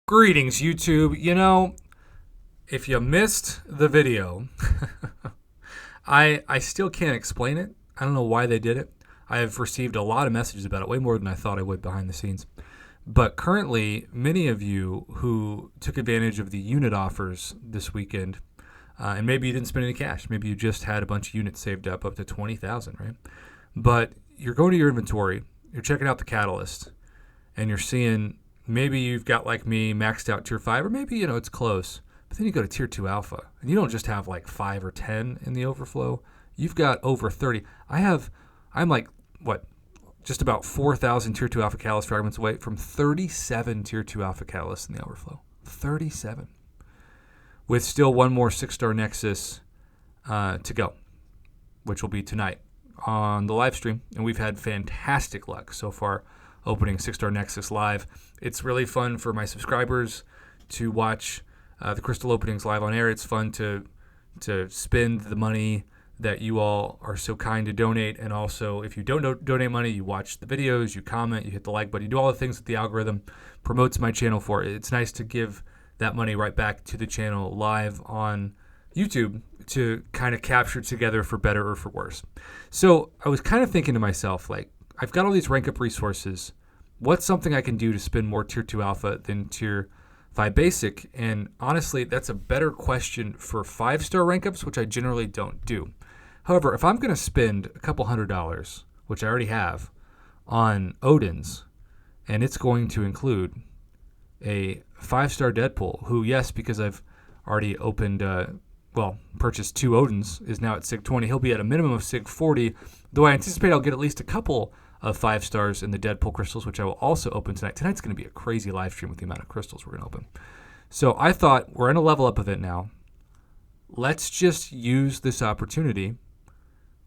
Greetings, YouTube. If you missed the video, I still can't explain it. I don't know why they did it. I have received a lot of messages about it, way more than I thought I would behind the scenes. But currently, many of you who took advantage of the unit offers this weekend, and maybe you didn't spend any cash, maybe you just had a bunch of units saved up to 20,000, right? But you're going to your inventory, you're checking out the catalyst, and you're seeing maybe you've got, like me, maxed out tier 5, or maybe, it's close. But then you go to tier 2 alpha, and you don't just have like 5 or 10 in the overflow. You've got over 30. I'm like, just about 4,000 tier 2 alpha catalyst fragments away from 37 tier 2 alpha catalysts in the overflow. 37. With still one more 6-star Nexus to go, which will be tonight on the live stream. And we've had fantastic luck so far opening 6-star Nexus live. It's really fun for my subscribers to watch the crystal openings live on air. It's fun to spend the money that you all are so kind to donate. And also, if you don't donate money, you watch the videos, you comment, you hit the like button, you do all the things that the algorithm promotes my channel for. It's nice to give that money right back to the channel live on YouTube to kind of capture together for better or for worse. So I was kind of thinking to myself, like, I've got all these rank up resources. What's something I can do to spend more tier 2 alpha than tier 5 basic? And honestly, that's a better question for 5-star rank ups, which I generally don't do. However, if I'm going to spend a couple $100, which I already have, on Odin's, and it's going to include a 5-star Deadpool, who, yes, because I've already opened, purchased 2 Odins, is now at SIG 20. He'll be at a minimum of SIG 40, though I anticipate I'll get at least a couple of 5 stars in the Deadpool crystals, which I will also open tonight. Tonight's going to be a crazy live stream with the amount of crystals we're going to open. So I thought, we're in a level up event now. Let's just use this opportunity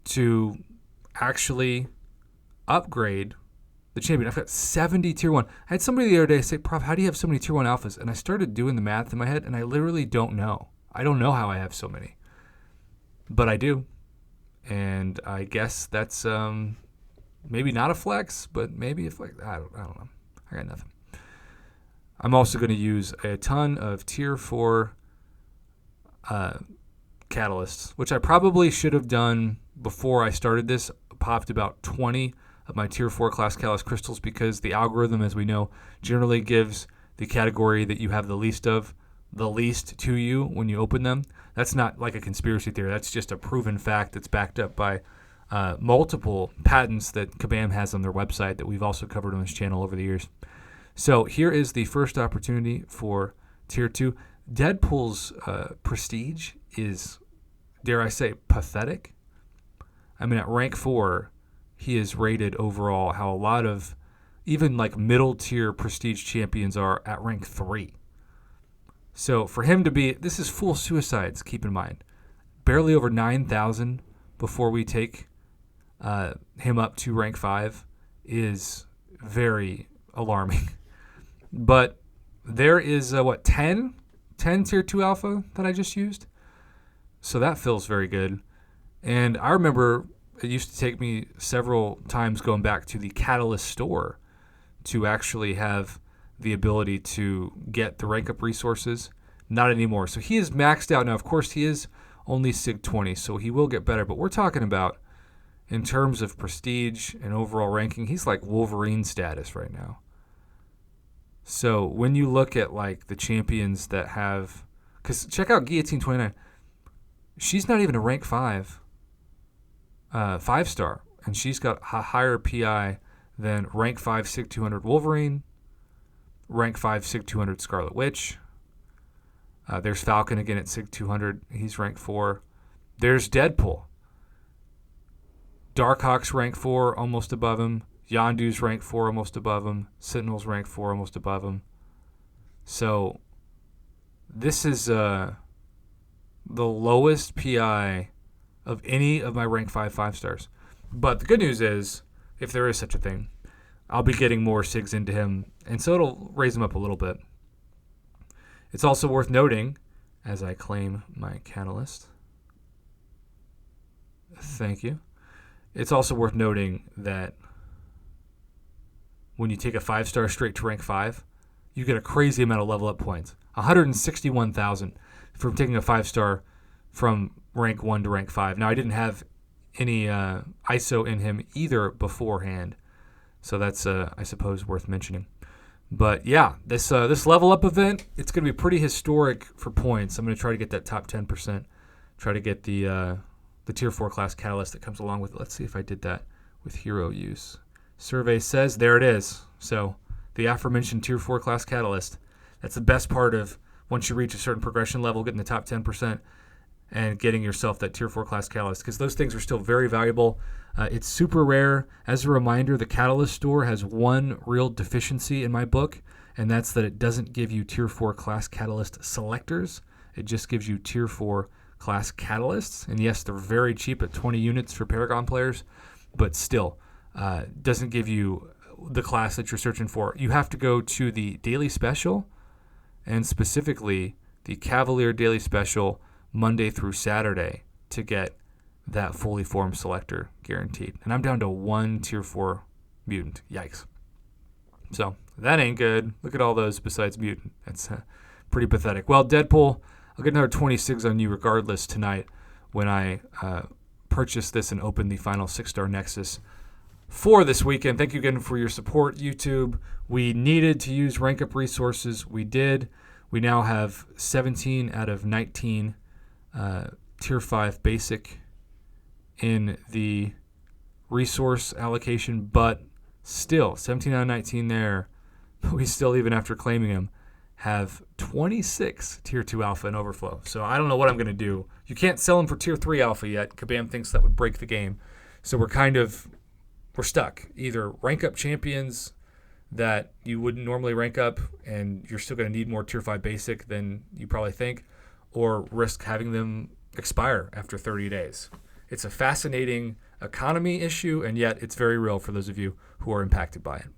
to actually upgrade the champion. I've got 70 tier 1. I had somebody the other day say, Prof, how do you have so many tier 1 alphas? And I started doing the math in my head, and I literally don't know. I don't know how I have so many. But I do. And I guess that's maybe not a flex, but maybe a flex. I don't know. I got nothing. I'm also going to use a ton of tier 4 catalysts, which I probably should have done before I started this. Popped about 20 of my tier 4 class catalyst crystals because the algorithm, as we know, generally gives the category that you have the least of the least to you when you open them. That's not like a conspiracy theory. That's just a proven fact that's backed up by multiple patents that Kabam has on their website that we've also covered on this channel over the years. So here is the first opportunity for tier 2. Deadpool's prestige is, dare I say, pathetic. I mean, at rank 4, he is rated overall how a lot of even like middle tier prestige champions are at rank 3. So for him to be, this is full suicides, keep in mind. Barely over 9,000 before we take him up to rank 5 is very alarming. But there is, 10 tier 2 alpha that I just used. So that feels very good. And I remember it used to take me several times going back to the Catalyst store to actually have the ability to get the rank up resources. Not anymore. So he is maxed out now. Of course, he is only SIG 20, so he will get better. But we're talking about, in terms of prestige and overall ranking, he's like Wolverine status right now. So when you look at like the champions that have, because check out Guillotine 29. She's not even a rank 5 5-star, and she's got a higher PI than rank 5 SIG 200 Wolverine, rank 5 SIG 200 Scarlet Witch. There's Falcon again at SIG 200. He's rank 4. There's Deadpool. Darkhawk's rank 4, almost above him. Yondu's rank 4, almost above him. Sentinel's rank 4, almost above him. So this is the lowest PI of any of my rank 5 5-stars. But the good news is, if there is such a thing, I'll be getting more SIGs into him, and so it'll raise him up a little bit. It's also worth noting, as I claim my catalyst, thank you. It's also worth noting that when you take a 5-star straight to rank 5, you get a crazy amount of level up points. 161,000 from taking a 5-star from rank 1 to rank 5. Now, I didn't have any ISO in him either beforehand, so that's, I suppose, worth mentioning. But yeah, this level up event, it's going to be pretty historic for points. I'm going to try to get that top 10%, try to get the tier 4 class catalyst that comes along with it. Let's see if I did that with hero use. Survey says there it is. So the aforementioned tier 4 class catalyst, that's the best part of once you reach a certain progression level, getting the top 10% and getting yourself that tier 4 class catalyst, because those things are still very valuable. It's super rare. As a reminder, the Catalyst store has one real deficiency in my book, and that's that it doesn't give you tier 4 class catalyst selectors. It just gives you tier 4 class catalysts. And yes, they're very cheap at 20 units for Paragon players, but still doesn't give you the class that you're searching for. You have to go to the daily special, and specifically the Cavalier daily special Monday through Saturday to get that fully formed selector guaranteed. And I'm down to one tier 4 mutant. Yikes. So that ain't good. Look at all those besides mutant. That's pretty pathetic. Well, Deadpool, I'll get another 26 on you regardless tonight when I purchase this and open the final 6-star Nexus for this weekend. Thank you again for your support, YouTube. We needed to use rank up resources. We did. We now have 17 out of 19 tier 5 basic in the resource allocation, but still 17 out of 19 there. But we still, even after claiming them, have 26 tier 2 alpha and overflow. So I don't know what I'm going to do. You can't sell them for tier 3 alpha yet. Kabam thinks that would break the game. So we're stuck. Either rank up champions that you wouldn't normally rank up and you're still going to need more tier 5 basic than you probably think, or risk having them expire after 30 days. It's a fascinating economy issue, and yet it's very real for those of you who are impacted by it.